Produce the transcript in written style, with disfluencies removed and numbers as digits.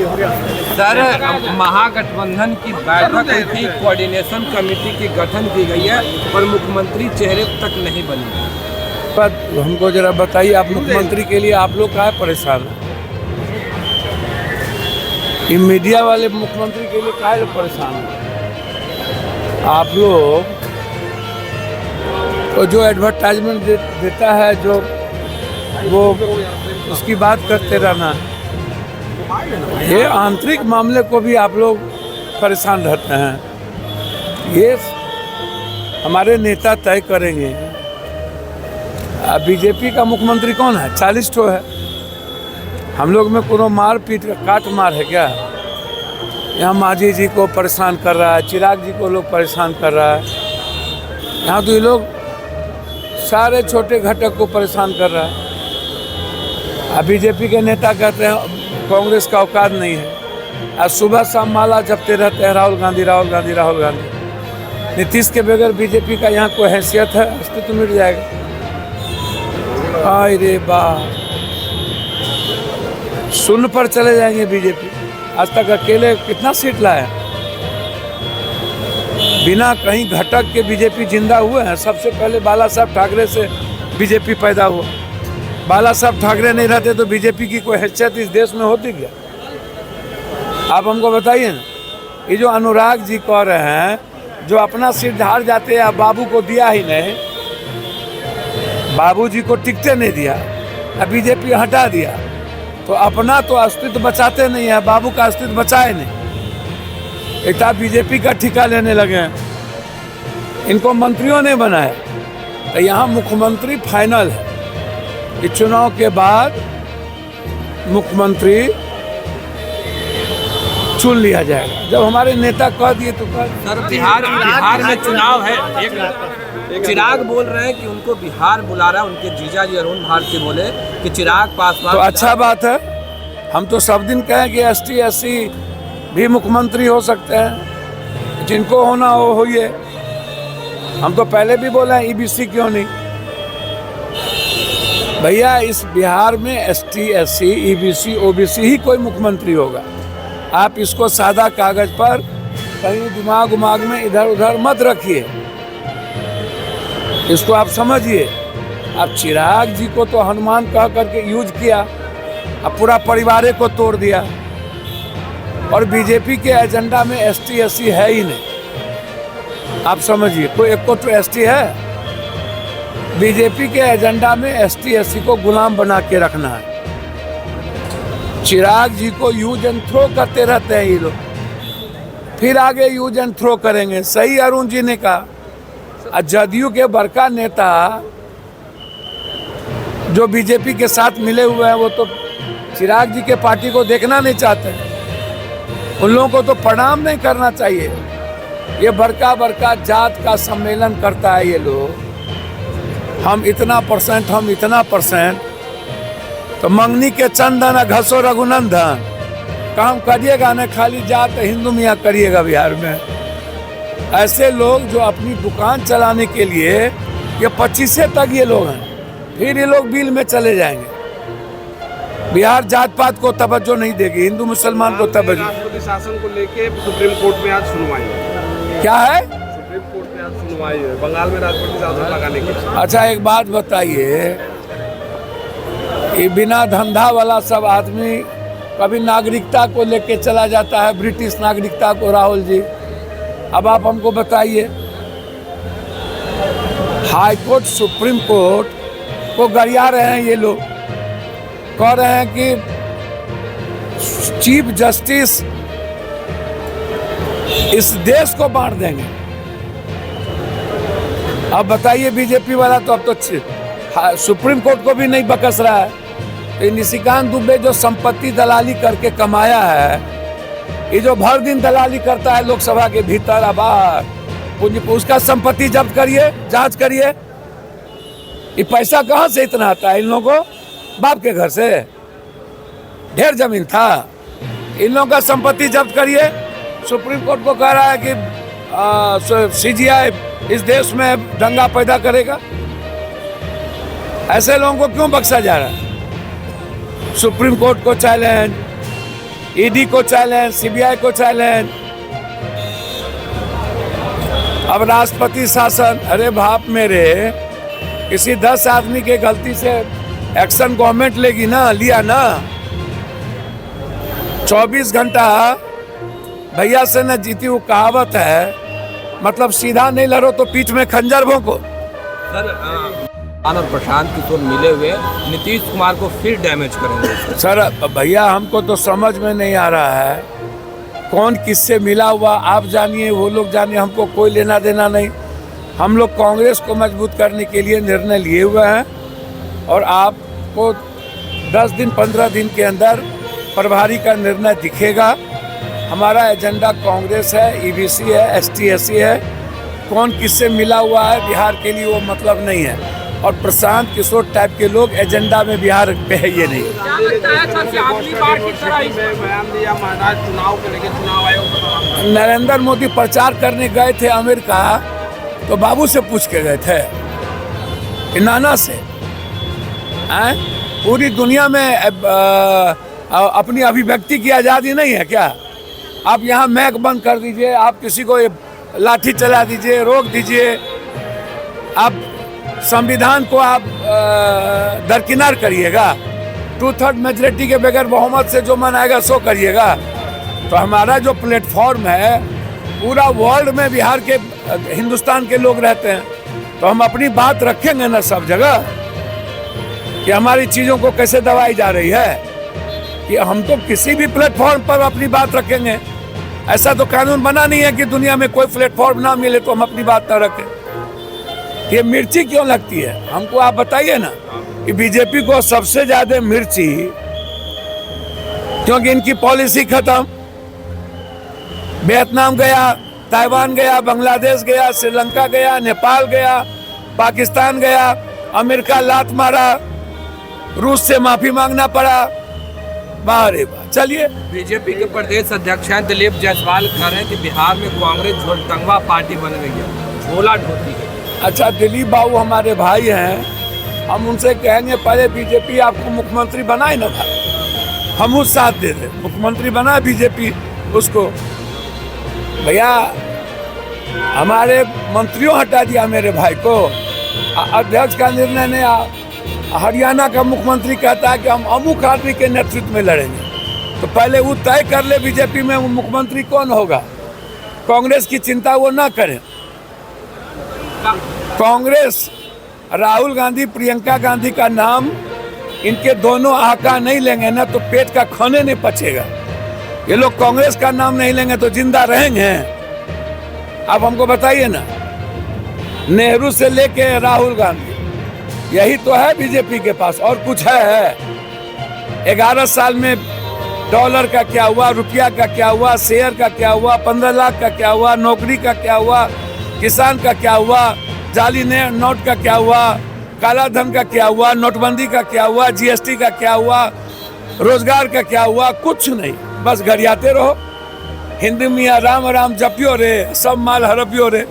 Sir, महागठबंधन की बैठक हुई थी, कोऑर्डिनेशन कमेटी की गठन की गई है, पर मुख्यमंत्री चेहरे तक नहीं बनी। पर हमको जरा बताइए, आप मुख्यमंत्री के लिए आप लोग काहे परेशान हैं? ये मीडिया वाले मुख्यमंत्री के लिए काहे लोग परेशान हैं? आप लोग तो जो एडवर्टाइजमेंट देता है, जो वो उसकी बात करते रहना, ये आंतरिक मामले को भी आप लोग परेशान रहते हैं। ये हमारे नेता तय करेंगे। बीजेपी का मुख्यमंत्री कौन है? 40 ठो है। हम लोग में कोनो मार पीट काट मार है क्या? यहाँ मांझी जी को परेशान कर रहा है, चिराग जी को लोग परेशान कर रहा है। यहाँ तो ये लोग सारे छोटे घटक को परेशान कर रहा है। अब बीजेपी के नेता कहते हैं कांग्रेस का औकात नहीं है। आज सुबह शाम माला जपते रहते हैं राहुल गांधी, राहुल गांधी, राहुल गांधी। नीतीश के बगैर बीजेपी का यहाँ कोई हैसियत है? अस्तित्व मिट जाएगा। अरे वाह, शून्य पर चले जाएंगे बीजेपी। आज तक अकेले कितना सीट लाया? बिना कहीं घटक के बीजेपी जिंदा हुए हैं। सबसे पहले बाला साहब ठाकरे से बीजेपी पैदा हुआ। बाला साहब ठाकरे नहीं रहते तो बीजेपी की कोई हैसियत इस देश में होती क्या? आप हमको बताइए ना। ये जो अनुराग जी कह रहे हैं, जो अपना सीट हार जाते हैं, बाबू को दिया ही नहीं, बाबूजी को टिकटे नहीं दिया, अब बीजेपी हटा दिया, तो अपना तो अस्तित्व बचाते नहीं है, बाबू का अस्तित्व बचाए नहीं। इतना बीजेपी का ठिका लेने लगे हैं। इनको मंत्रियों ने बनाया, तो यहाँ मुख्यमंत्री फाइनल है। इस चुनाव के बाद मुख्यमंत्री चुन लिया जाएगा। जब हमारे नेता कह दिए तो कह। सर, बिहार में चुनाव है। एक चिराग बोल रहे हैं कि उनको बिहार बुला रहा है। उनके जीजा जी अरुण भारती बोले कि चिराग पासवान। तो अच्छा बात है। हम तो सब दिन कहें कि ST SC भी मुख्यमंत्री हो सकते हैं, जिनको होना हो होइए। हम तो पहले भी बोले हैं EBC क्यों नहीं। भैया, इस बिहार में ST SC EBC OBC ही कोई मुख्यमंत्री होगा। आप इसको सादा कागज पर कहीं दिमाग उमाग में इधर उधर मत रखिए, इसको आप समझिए। अब चिराग जी को तो हनुमान कह करके यूज किया, अब पूरा परिवार को तोड़ दिया। और बीजेपी के एजेंडा में ST SC है ही नहीं। आप समझिए, कोई एक को तो ST है। बीजेपी के एजेंडा में ST SC को गुलाम बना के रखना है। चिराग जी को यूज एंड थ्रो करते रहते हैं ये लोग, फिर आगे यूज एंड थ्रो करेंगे। सही अरुण जी ने कहा। जदयू के बड़का नेता जो बीजेपी के साथ मिले हुए हैं, वो तो चिराग जी के पार्टी को देखना नहीं चाहते। उन लोगों को तो प्रणाम नहीं करना चाहिए। ये बड़का जात का सम्मेलन करता है ये लोग। हम इतना परसेंट, हम इतना परसेंट। तो मंगनी के चंदन घसो रघुनंदन काम करिएगा न, खाली जात हिंदू मियाँ करिएगा बिहार में। ऐसे लोग जो अपनी दुकान चलाने के लिए, ये 25 तक ये लोग हैं, फिर ये लोग बिल में चले जाएंगे। बिहार जात पात को तवज्जो नहीं देगी, हिंदू मुसलमान को तवज्जो। राष्ट्रपति शासन को लेके सुप्रीम कोर्ट में आज सुनवाई है। क्या है? सुप्रीम कोर्ट में आज सुनवाई है बंगाल में राष्ट्रपति शासन लगाने की। अच्छा, एक बात बताइए, ये बिना धंधा वाला सब आदमी कभी नागरिकता को लेके चला जाता है, ब्रिटिश नागरिकता को। राहुल जी, अब आप हमको बताइए, हाई कोर्ट सुप्रीम कोर्ट को गरिया रहे हैं ये लोग, कह रहे हैं कि चीफ जस्टिस इस देश को बांट देंगे। अब बताइए, बीजेपी वाला तो अब तो सुप्रीम कोर्ट को भी नहीं बकस रहा है। तो निशिकांत दुबे जो संपत्ति दलाली करके कमाया है, ये जो भर दिन दलाली करता है लोकसभा के भीतर और बाहर, उसका संपत्ति जब्त करिए, जांच करिए। ये पैसा कहाँ से इतना आता है इन लोगों को? बाप के घर से ढेर जमीन था। इन लोगों का संपत्ति जब्त करिए। सुप्रीम कोर्ट को कह रहा है कि CGI इस देश में दंगा पैदा करेगा। ऐसे लोगों को क्यों बख्शा जा रहा है? सुप्रीम कोर्ट को चैलेंज, ईडी को चैलेंज, सीबीआई को चैलेंज, अब राष्ट्रपति शासन। अरे बाप मेरे, किसी 10 आदमी के गलती से एक्शन गवर्नमेंट लेगी ना, लिया ना। 24 घंटा भैया से न जीती, वो कहावत है, मतलब सीधा नहीं लड़ो तो पीठ में खंजर भोंको। सर और प्रशांत किशोर मिले हुए नीतीश कुमार को फिर डैमेज करेंगे। सर भैया हमको तो समझ में नहीं आ रहा है कौन किससे मिला हुआ, आप जानिए वो लोग जानिए, हमको कोई लेना देना नहीं। हम लोग कांग्रेस को मजबूत करने के लिए निर्णय लिए हुए हैं और आपको 10 दिन 15 दिन के अंदर प्रभारी का निर्णय दिखेगा। हमारा एजेंडा कांग्रेस है, ईबीसी है, एसटी-एससी है। कौन किससे मिला हुआ है बिहार के लिए वो मतलब नहीं है। और प्रशांत किशोर टाइप के लोग एजेंडा में बिहार पे है ये नहीं। क्या लगता है सर कि अगली बार की तरह इसमें बयान दिया महाराज चुनाव को लेकर चुनाव आयोग? नरेंद्र मोदी प्रचार करने गए थे अमेरिका, तो बाबू से पूछ के गए थे, नाना से। पूरी दुनिया में अपनी अभिव्यक्ति की आज़ादी नहीं है क्या? आप यहाँ मैक बंद कर दीजिए, आप किसी को लाठी चला दीजिए, रोक दीजिए, आप संविधान को आप दरकिनार करिएगा। 2/3 मेजॉरिटी के बगैर बहुमत से जो मन आएगा सो करिएगा। तो हमारा जो प्लेटफॉर्म है, पूरा वर्ल्ड में बिहार के, हिंदुस्तान के लोग रहते हैं, तो हम अपनी बात रखेंगे ना सब जगह कि हमारी चीज़ों को कैसे दबाई जा रही है, कि हम तो किसी भी प्लेटफॉर्म पर अपनी बात रखेंगे। ऐसा तो कानून बना नहीं है कि दुनिया में कोई प्लेटफॉर्म ना मिले तो हम अपनी बात न रखें। ये मिर्ची क्यों लगती है हमको, आप बताइए ना। कि बीजेपी को सबसे ज्यादा मिर्ची, क्योंकि इनकी पॉलिसी खत्म। वियतनाम गया, ताइवान गया, बांग्लादेश गया, श्रीलंका गया, नेपाल गया, पाकिस्तान गया, अमेरिका लात मारा, रूस से माफी मांगना पड़ा। बाहर चलिए। बीजेपी के प्रदेश अध्यक्ष हैं दिलीप जायसवाल कह रहे हैं कि बिहार में कांग्रेस झोलटंगवा पार्टी बन गई है, झोला ढोती है। अच्छा, दिलीप बाबू हमारे भाई हैं, हम उनसे कहेंगे पहले बीजेपी आपको मुख्यमंत्री बनाए ना भाई, हम उस साथ दे दें। मुख्यमंत्री बना बीजेपी उसको। भैया हमारे मंत्रियों हटा दिया मेरे भाई को, अध्यक्ष का निर्णय नहीं। हरियाणा का मुख्यमंत्री कहता है कि हम अमुक आदमी के नेतृत्व में लड़ेंगे, तो पहले वो तय कर ले बीजेपी में मुख्यमंत्री कौन होगा। कांग्रेस की चिंता वो ना करें। कांग्रेस राहुल गांधी, प्रियंका गांधी का नाम इनके दोनों आका नहीं लेंगे ना तो पेट का खाने नहीं पचेगा। ये लोग कांग्रेस का नाम नहीं लेंगे तो जिंदा रहेंगे। आप हमको बताइए ना, नेहरू से लेके राहुल गांधी, यही तो है बीजेपी के पास, और कुछ है? 11 साल में डॉलर का क्या हुआ, रुपया का क्या हुआ, शेयर का क्या हुआ, 15 लाख का क्या हुआ, नौकरी का क्या हुआ, किसान का क्या हुआ, जाली नोट का क्या हुआ, काला धन का क्या हुआ, नोटबंदी का क्या हुआ, जीएसटी का क्या हुआ, रोजगार का क्या हुआ? कुछ नहीं, बस गरियाते रहो। हिंदी में राम राम जपियो रे, सब माल हड़पियो रे।